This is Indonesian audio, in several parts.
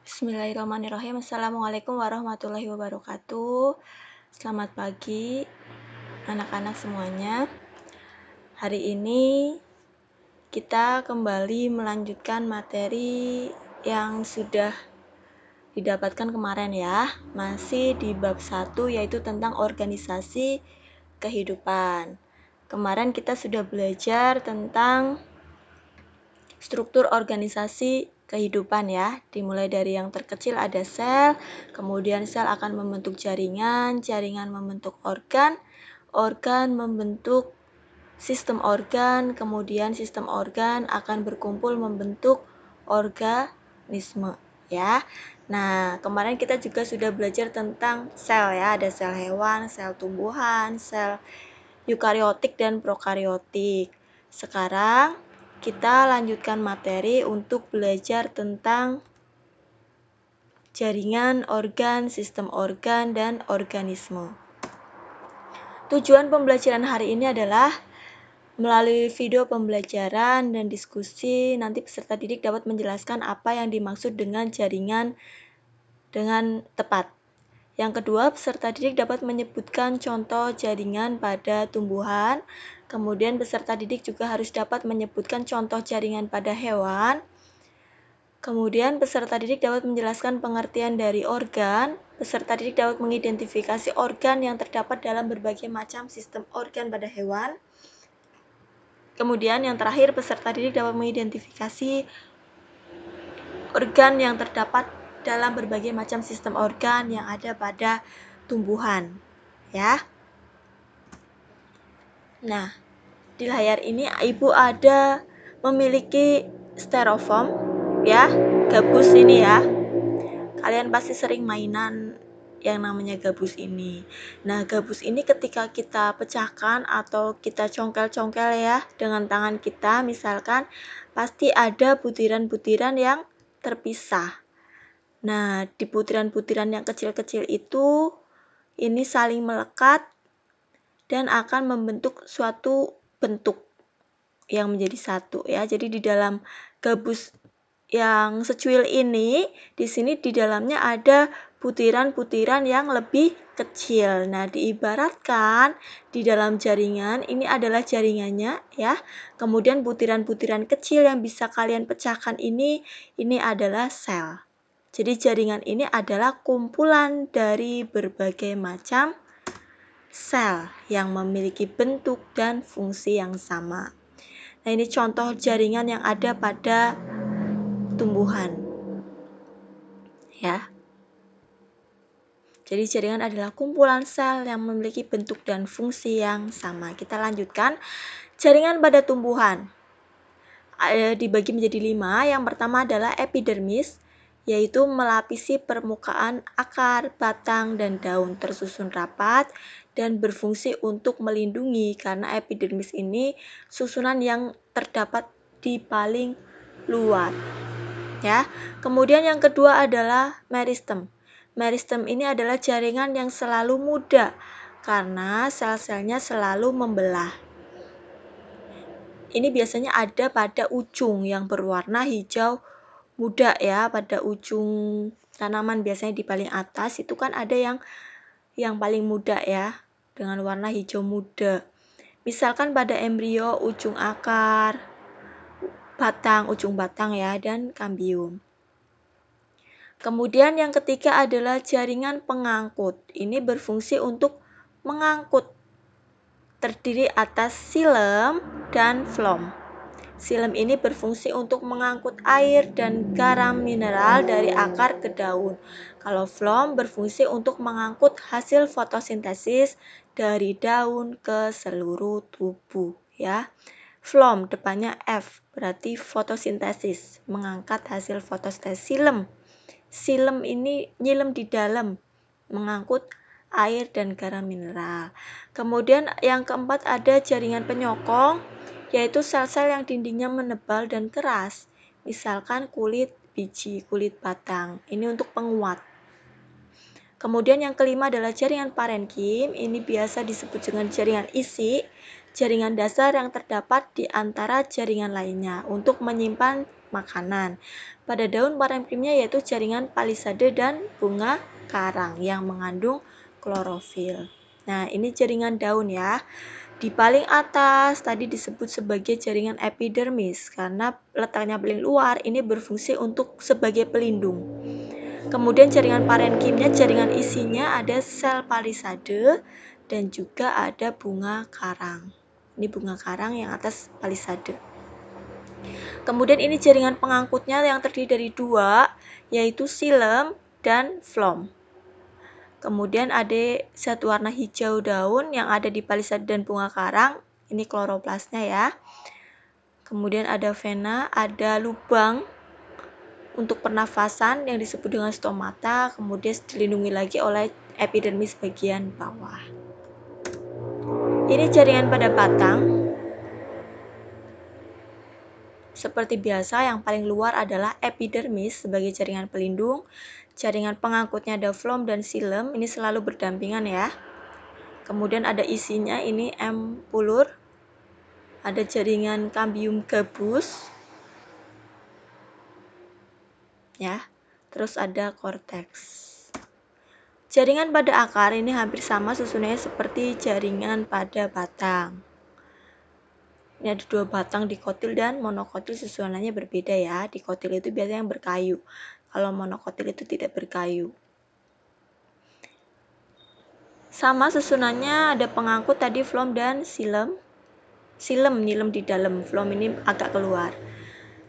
Bismillahirrahmanirrahim. Assalamualaikum warahmatullahi wabarakatuh. Selamat pagi anak-anak semuanya. Hari ini kita kembali melanjutkan materi yang sudah didapatkan kemarin ya. Masih di bab 1 yaitu tentang organisasi kehidupan. Kemarin kita sudah belajar tentang struktur organisasi kehidupan ya, dimulai dari yang terkecil ada sel, kemudian sel akan membentuk jaringan, jaringan membentuk organ, organ membentuk sistem organ, kemudian sistem organ akan berkumpul membentuk organisme ya. Nah, kemarin kita juga sudah belajar tentang sel ya, ada sel hewan, sel tumbuhan, sel eukariotik dan prokariotik. Sekarang kita lanjutkan materi untuk belajar tentang jaringan organ, sistem organ, dan organisme. Tujuan pembelajaran hari ini adalah melalui video pembelajaran dan diskusi, nanti peserta didik dapat menjelaskan apa yang dimaksud dengan jaringan dengan tepat. Yang kedua, peserta didik dapat menyebutkan contoh jaringan pada tumbuhan. Kemudian peserta didik juga harus dapat menyebutkan contoh jaringan pada hewan. Kemudian peserta didik dapat menjelaskan pengertian dari organ. Peserta didik dapat mengidentifikasi organ yang terdapat dalam berbagai macam sistem organ pada hewan. Kemudian yang terakhir, peserta didik dapat mengidentifikasi organ yang terdapat dalam berbagai macam sistem organ yang ada pada tumbuhan ya. Nah, di layar ini Ibu ada memiliki styrofoam ya, gabus ini ya. Kalian pasti sering mainan yang namanya gabus ini. Nah, gabus ini ketika kita pecahkan atau kita congkel-congkel ya dengan tangan kita, misalkan pasti ada butiran-butiran yang terpisah. Nah, di butiran-butiran yang kecil-kecil itu ini saling melekat dan akan membentuk suatu bentuk yang menjadi satu ya. Jadi di dalam gabus yang secuil ini, di sini di dalamnya ada butiran-butiran yang lebih kecil. Nah, diibaratkan di dalam jaringan ini adalah jaringannya ya. Kemudian butiran-butiran kecil yang bisa kalian pecahkan ini adalah sel. Jadi jaringan ini adalah kumpulan dari berbagai macam sel yang memiliki bentuk dan fungsi yang sama. Nah, ini contoh jaringan yang ada pada tumbuhan. Ya. Jadi jaringan adalah kumpulan sel yang memiliki bentuk dan fungsi yang sama. Kita lanjutkan. Jaringan pada tumbuhan dibagi menjadi 5. Yang pertama adalah epidermis, yaitu melapisi permukaan akar, batang, dan daun tersusun rapat dan berfungsi untuk melindungi karena epidermis ini susunan yang terdapat di paling luar. Ya. Kemudian yang kedua adalah meristem. Meristem ini adalah jaringan yang selalu muda karena sel-selnya selalu membelah. Ini biasanya ada pada ujung yang berwarna hijau muda ya, pada ujung tanaman biasanya di paling atas itu kan ada yang paling muda ya, dengan warna hijau muda. Misalkan pada embrio, ujung akar, batang, ujung batang ya, dan kambium. Kemudian yang ketiga adalah jaringan pengangkut. Ini berfungsi untuk mengangkut, terdiri atas xilem dan phloem. Xilem ini berfungsi untuk mengangkut air dan garam mineral dari akar ke daun. Kalau phloem berfungsi untuk mengangkut hasil fotosintesis dari daun ke seluruh tubuh ya. Phloem depannya F, berarti fotosintesis, mengangkat hasil fotosintesis. Xilem ini nyilem di dalam, mengangkut air dan garam mineral. Kemudian yang keempat ada jaringan penyokong, yaitu sel-sel yang dindingnya menebal dan keras, misalkan kulit biji, kulit batang. Ini untuk penguat. Kemudian yang kelima adalah jaringan parenkim, ini biasa disebut dengan jaringan isi. jaringan dasar yang terdapat di antara jaringan lainnya untuk menyimpan makanan. Pada daun parenkimnya yaitu jaringan palisade dan bunga karang yang mengandung klorofil. Nah, ini jaringan daun ya. Di paling atas tadi disebut sebagai jaringan epidermis karena letaknya paling luar, ini berfungsi untuk sebagai pelindung. Kemudian jaringan parenkimnya, jaringan isinya ada sel palisade dan juga ada bunga karang. Ini bunga karang yang atas palisade. Kemudian ini jaringan pengangkutnya yang terdiri dari dua, yaitu xilem dan phloem. Kemudian ada zat warna hijau daun yang ada di palisade dan bunga karang, ini kloroplasnya ya. Kemudian ada vena, ada lubang untuk pernafasan yang disebut dengan stomata, kemudian dilindungi lagi oleh epidermis bagian bawah. Ini jaringan pada batang. Seperti biasa, yang paling luar adalah epidermis sebagai jaringan pelindung. Jaringan pengangkutnya ada phloem dan xilem, ini selalu berdampingan ya. Kemudian ada isinya, ini M. pulur. Ada jaringan cambium gabus. Ya. Terus ada korteks. Jaringan pada akar ini hampir sama susunannya seperti jaringan pada batang. Ini ada dua batang dikotil dan monokotil, susunannya berbeda ya. Dikotil itu biasanya yang berkayu. Kalau monokotil itu tidak berkayu. Sama susunannya, ada pengangkut tadi phloem dan xilem. Xilem nyilem di dalam, phloem ini agak keluar.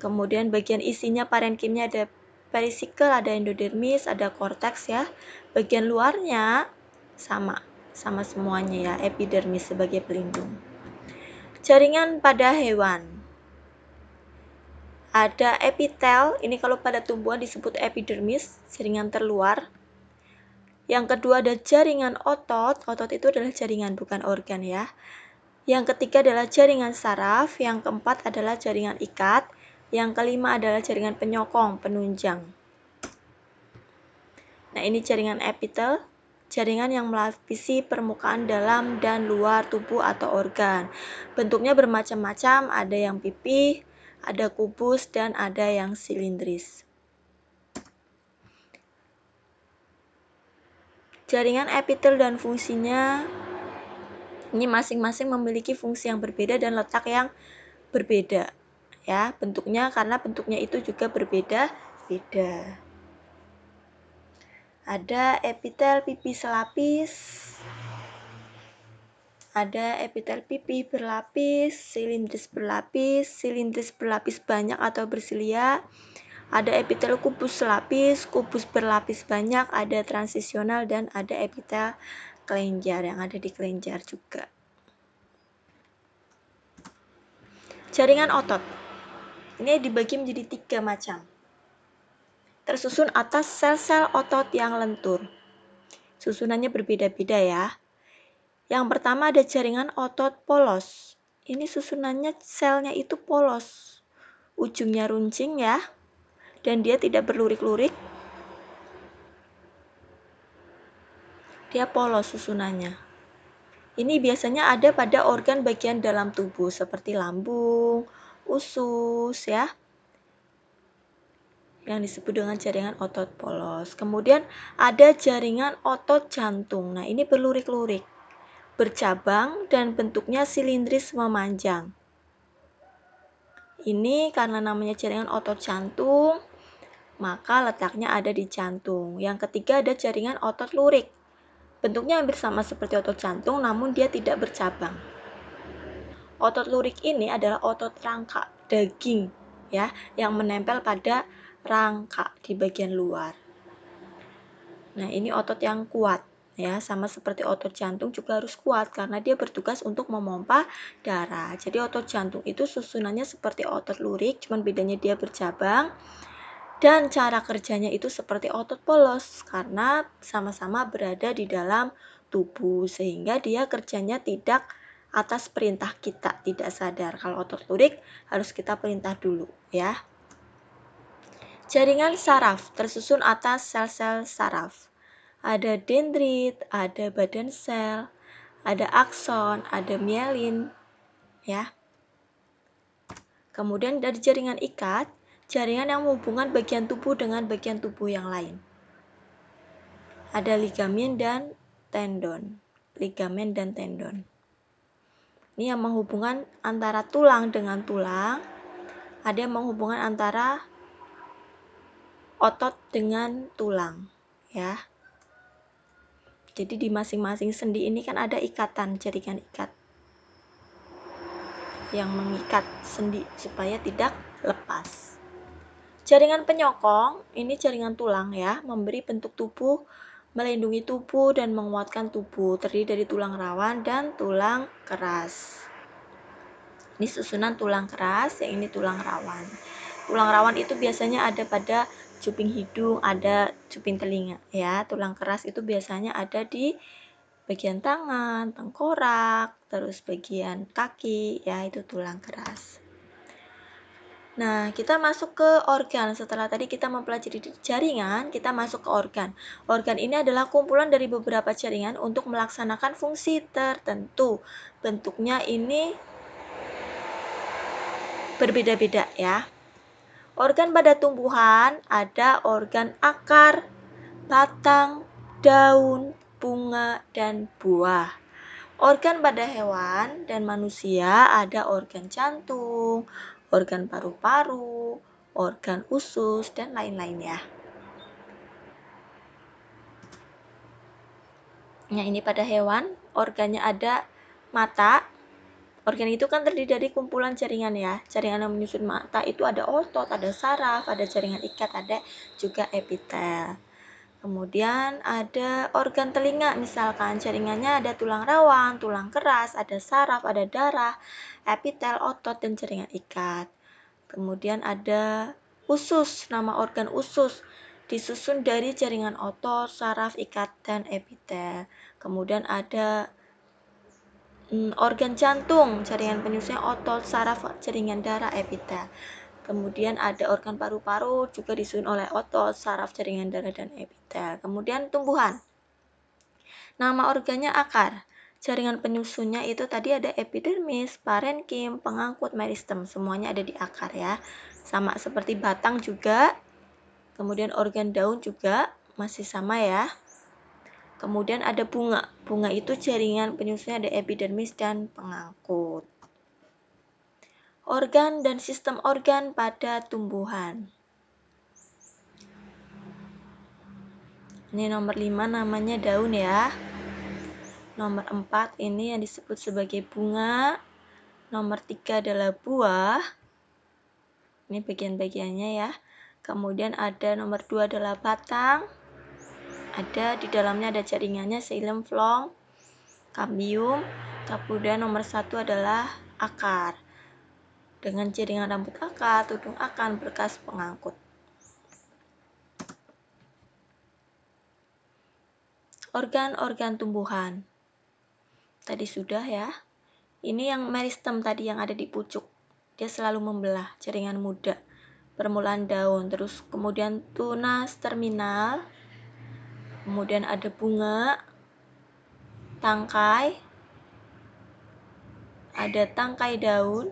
Kemudian bagian isinya parenkimnya ada perisikel, ada endodermis, ada korteks ya. Bagian luarnya sama semuanya ya, epidermis sebagai pelindung. Jaringan pada hewan. Ada epitel, ini kalau pada tumbuhan disebut epidermis, jaringan terluar. Yang kedua ada jaringan otot, otot itu adalah jaringan bukan organ ya. Yang ketiga adalah jaringan saraf, yang keempat adalah jaringan ikat, yang kelima adalah jaringan penyokong, penunjang. Nah, ini jaringan epitel, jaringan yang melapisi permukaan dalam dan luar tubuh atau organ. Bentuknya bermacam-macam, ada yang pipih, ada kubus, dan ada yang silindris. Jaringan epitel dan fungsinya, ini masing-masing memiliki fungsi yang berbeda dan letak yang berbeda. Ya, bentuknya karena bentuknya itu juga berbeda-beda. Ada epitel pipi selapis, ada epitel pipi berlapis, silindris berlapis banyak atau bersilia, ada epitel kubus berlapis banyak, ada transisional, dan ada epitel kelenjar yang ada di kelenjar juga. Jaringan otot ini dibagi menjadi 3 macam. Tersusun atas sel-sel otot yang lentur. Susunannya berbeda-beda ya. Yang pertama ada jaringan otot polos. Ini susunannya selnya itu polos. Ujungnya runcing ya. Dan dia tidak berlurik-lurik. Dia polos susunannya. Ini biasanya ada pada organ bagian dalam tubuh seperti lambung, usus ya. Yang disebut dengan jaringan otot polos. Kemudian ada jaringan otot jantung. Nah, ini berlurik-lurik, bercabang dan bentuknya silindris memanjang. Ini karena namanya jaringan otot jantung, maka letaknya ada di jantung. Yang ketiga ada jaringan otot lurik. Bentuknya hampir sama seperti otot jantung, namun dia tidak bercabang. Otot lurik ini adalah otot rangka daging ya, yang menempel pada rangka di bagian luar. Nah, ini otot yang kuat ya, sama seperti otot jantung juga harus kuat karena dia bertugas untuk memompa darah. Jadi otot jantung itu susunannya seperti otot lurik, cuman bedanya dia bercabang, dan cara kerjanya itu seperti otot polos karena sama-sama berada di dalam tubuh sehingga dia kerjanya tidak atas perintah kita, tidak sadar. Kalau otot lurik harus kita perintah dulu ya. Jaringan saraf tersusun atas sel-sel saraf. Ada dendrit, ada badan sel, ada akson, ada mielin. ya. Kemudian dari jaringan ikat, jaringan yang menghubungkan bagian tubuh dengan bagian tubuh yang lain. Ada ligamen dan tendon. Ligamen dan tendon. Ini yang menghubungkan antara tulang dengan tulang. Ada yang menghubungkan antara otot dengan tulang, ya. Jadi di masing-masing sendi ini kan ada ikatan, jaringan ikat yang mengikat sendi supaya tidak lepas. Jaringan penyokong, ini jaringan tulang ya, memberi bentuk tubuh, melindungi tubuh dan menguatkan tubuh, terdiri dari tulang rawan dan tulang keras. Ini susunan tulang keras, yang ini tulang rawan. Tulang rawan itu biasanya ada pada cuping hidung, ada cuping telinga ya. Tulang keras itu biasanya ada di bagian tangan, tengkorak, terus bagian kaki, ya itu tulang keras. Nah, kita masuk ke organ. Setelah tadi kita mempelajari jaringan, kita masuk ke organ. Organ ini adalah kumpulan dari beberapa jaringan untuk melaksanakan fungsi tertentu. Bentuknya ini berbeda-beda ya. Organ pada tumbuhan ada organ akar, batang, daun, bunga, dan buah. Organ pada hewan dan manusia ada organ jantung, organ paru-paru, organ usus, dan lain-lain ya. Nah, ini pada hewan, organnya ada mata. Organ itu kan terdiri dari kumpulan jaringan ya. Jaringan yang menyusun mata itu ada otot, ada saraf, ada jaringan ikat, ada juga epitel. Kemudian ada organ telinga, misalkan jaringannya ada tulang rawan, tulang keras, ada saraf, ada darah, epitel, otot, dan jaringan ikat. Kemudian ada usus, nama organ usus disusun dari jaringan otot, saraf, ikat, dan epitel. Kemudian ada organ jantung, jaringan penyusunnya otot, saraf, jaringan darah, epitel. Kemudian ada organ paru-paru juga disusun oleh otot, saraf, jaringan darah, dan epitel. Kemudian tumbuhan. Nama organnya akar. Jaringan penyusunnya itu tadi ada epidermis, parenkim, pengangkut, meristem. Semuanya ada di akar ya. Sama seperti batang juga. Kemudian organ daun juga masih sama ya. Kemudian ada bunga. Bunga itu jaringan penyusunnya ada epidermis dan pengangkut. Organ dan sistem organ pada tumbuhan. Ini nomor 5 namanya daun ya. Nomor 4 ini yang disebut sebagai bunga. Nomor 3 adalah buah. Ini bagian-bagiannya ya. Kemudian ada nomor 2 adalah batang. Ada di dalamnya ada jaringannya xilem, phloem, kambium. Kemudian nomor 1 adalah akar. Dengan jaringan rambut akar, tudung akar, berkas pengangkut. Organ-organ tumbuhan. Tadi sudah ya. Ini yang meristem tadi yang ada di pucuk. Dia selalu membelah, jaringan muda. Permulaan daun, terus kemudian tunas terminal. Kemudian ada bunga, tangkai, ada tangkai daun,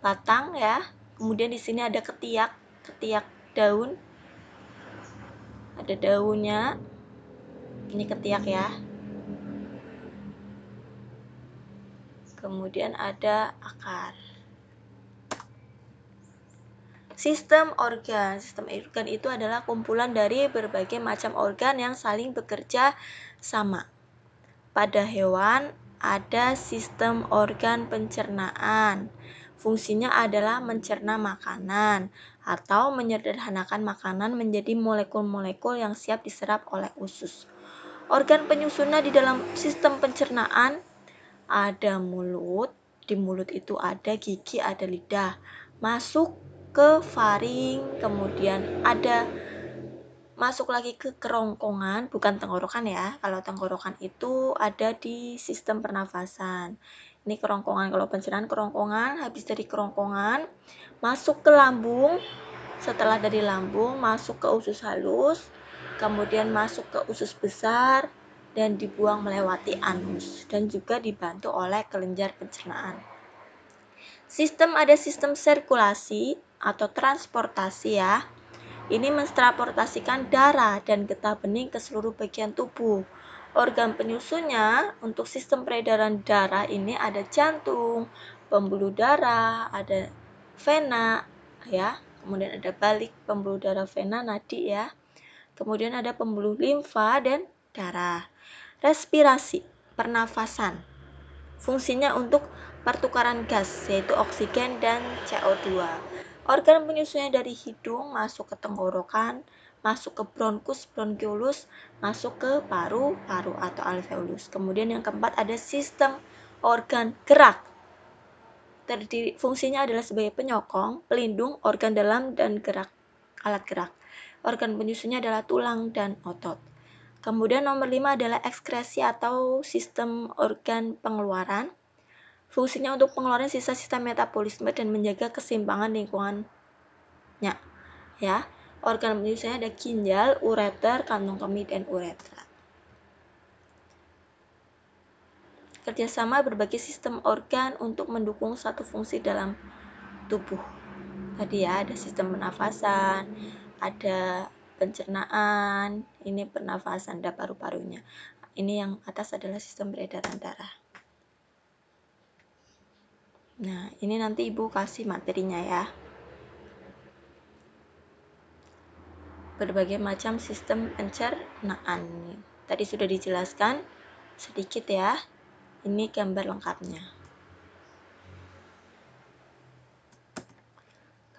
batang ya. Kemudian di sini ada ketiak, ketiak daun. Ada daunnya. Ini ketiak ya. Kemudian ada akar. Sistem organ. Sistem organ itu adalah kumpulan dari berbagai macam organ yang saling bekerja sama. Pada hewan ada sistem organ pencernaan. Fungsinya adalah mencerna makanan atau menyederhanakan makanan menjadi molekul-molekul yang siap diserap oleh usus. Organ penyusunnya di dalam sistem pencernaan ada mulut. Di mulut itu ada gigi, ada lidah. Masuk ke faring, kemudian ada masuk lagi ke kerongkongan, bukan tenggorokan ya. Kalau tenggorokan itu ada di sistem pernafasan. Ini kerongkongan, kalau pencernaan kerongkongan, habis dari kerongkongan masuk ke lambung. Setelah dari lambung masuk ke usus halus, kemudian masuk ke usus besar dan dibuang melewati anus dan juga dibantu oleh kelenjar pencernaan. Ada sistem sirkulasi atau transportasi ya. Ini menstransportasikan darah dan getah bening ke seluruh bagian tubuh. Organ penyusunnya untuk sistem peredaran darah ini ada jantung, pembuluh darah, ada vena ya. Kemudian ada balik pembuluh darah vena nadi ya. Kemudian ada pembuluh limfa dan darah. Respirasi, pernafasan. Fungsinya untuk pertukaran gas yaitu oksigen dan CO2. Organ penyusunnya dari hidung masuk ke tenggorokan, masuk ke bronkus, masuk ke paru-paru atau alveolus. Kemudian yang keempat ada sistem organ gerak. Fungsinya adalah sebagai penyokong, pelindung organ dalam dan alat gerak. Organ penyusunnya adalah tulang dan otot. Kemudian nomor 5 adalah ekskresi atau sistem organ pengeluaran. Fungsinya untuk pengeluaran sisa-sisa metabolisme dan menjaga keseimbangan lingkungannya. Ya, organ penyusunnya ada ginjal, ureter, kantong kemih, dan uretra. Kerjasama berbagai sistem organ untuk mendukung satu fungsi dalam tubuh. Tadi ya, ada sistem pernafasan, ada pencernaan, ini pernafasan, ada paru-parunya. Ini yang atas adalah sistem peredaran darah. Nah, ini nanti Ibu kasih materinya ya. Berbagai macam sistem pencernaan. Tadi sudah dijelaskan sedikit ya. Ini gambar lengkapnya.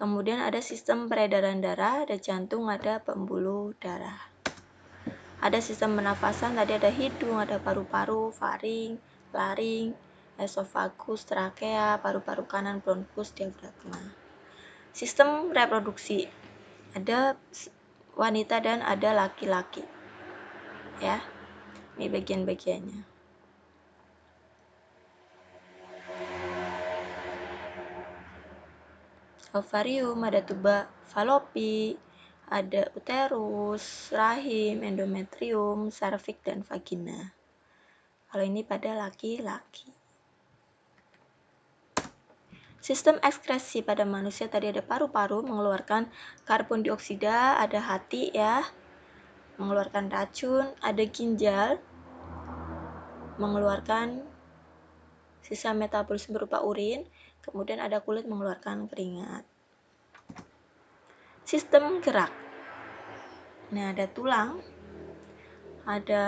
Kemudian ada sistem peredaran darah, ada jantung, ada pembuluh darah. Ada sistem pernafasan, tadi ada hidung, ada paru-paru, faring, laring, esofagus, trakea, paru-paru kanan, bronkus, diafragma. Sistem reproduksi, ada wanita dan ada laki-laki. Ya, ini bagian-bagiannya. Ovarium, ada tuba falopi, ada uterus, rahim, endometrium, serviks, dan vagina. Kalau ini pada laki-laki. Sistem ekskresi pada manusia tadi ada paru-paru mengeluarkan karbon dioksida, ada hati ya, mengeluarkan racun, ada ginjal mengeluarkan sisa metabolisme berupa urin, kemudian ada kulit mengeluarkan keringat. Sistem gerak. Nah, ada tulang, ada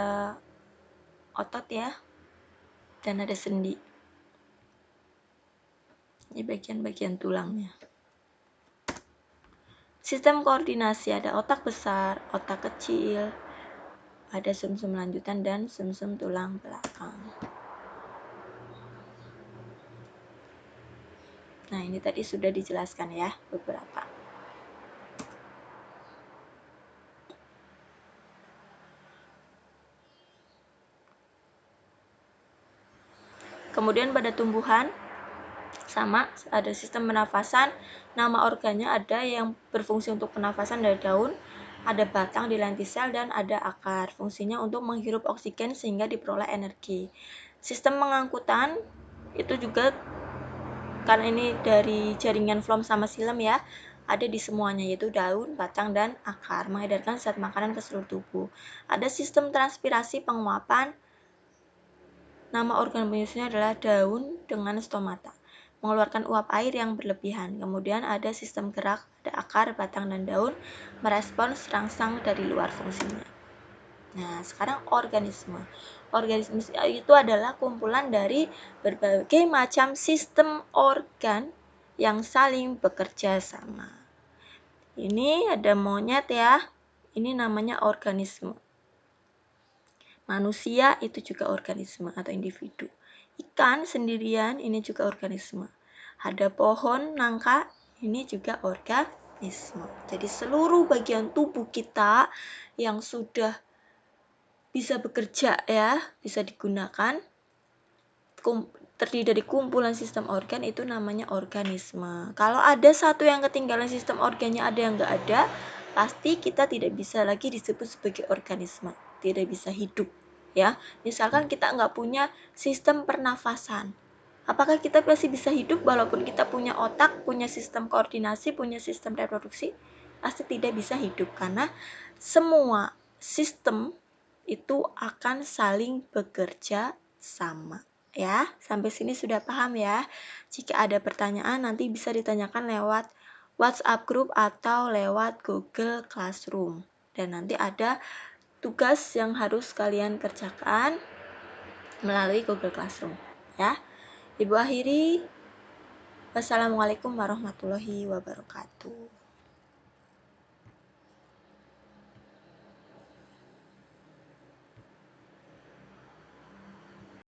otot ya, dan ada sendi. Ini bagian-bagian tulangnya. Sistem koordinasi, ada otak besar, otak kecil, ada sumsum lanjutan dan sumsum tulang belakang. Nah, ini tadi sudah dijelaskan ya beberapa. Kemudian pada tumbuhan sama, ada sistem pernafasan, nama organnya ada yang berfungsi untuk pernafasan dari daun, ada batang di lentisel, dan ada akar. Fungsinya untuk menghirup oksigen sehingga diperoleh energi. Sistem pengangkutan itu juga karena ini dari jaringan floem sama silem ya, ada di semuanya yaitu daun, batang, dan akar, mengedarkan zat makanan ke seluruh tubuh. Ada sistem transpirasi penguapan, nama organ penyusunnya adalah daun dengan stomata, mengeluarkan uap air yang berlebihan. Kemudian ada sistem gerak, ada akar, batang, dan daun, merespons rangsang dari luar fungsinya. Nah, sekarang organisme. Organisme itu adalah kumpulan dari berbagai macam sistem organ yang saling bekerja sama. Ini ada monyet ya, ini namanya organisme. Manusia itu juga organisme atau individu. Ikan sendirian ini juga organisme. Ada pohon nangka, ini juga organisme. Jadi seluruh bagian tubuh kita yang sudah bisa bekerja ya, bisa digunakan, terdiri dari kumpulan sistem organ, itu namanya organisme. Kalau ada satu yang ketinggalan sistem organnya, ada yang nggak ada, pasti kita tidak bisa lagi disebut sebagai organisme, tidak bisa hidup ya. Misalkan kita nggak punya sistem pernafasan, Apakah kita masih bisa hidup walaupun kita punya otak, punya sistem koordinasi, punya sistem reproduksi? Pasti tidak bisa hidup, karena semua sistem itu akan saling bekerja sama. Ya, sampai sini sudah paham ya? Jika ada pertanyaan nanti bisa ditanyakan lewat WhatsApp group atau lewat Google Classroom. Dan nanti ada tugas yang harus kalian kerjakan melalui Google Classroom. Ya, Ibu akhiri. Wassalamualaikum warahmatullahi wabarakatuh.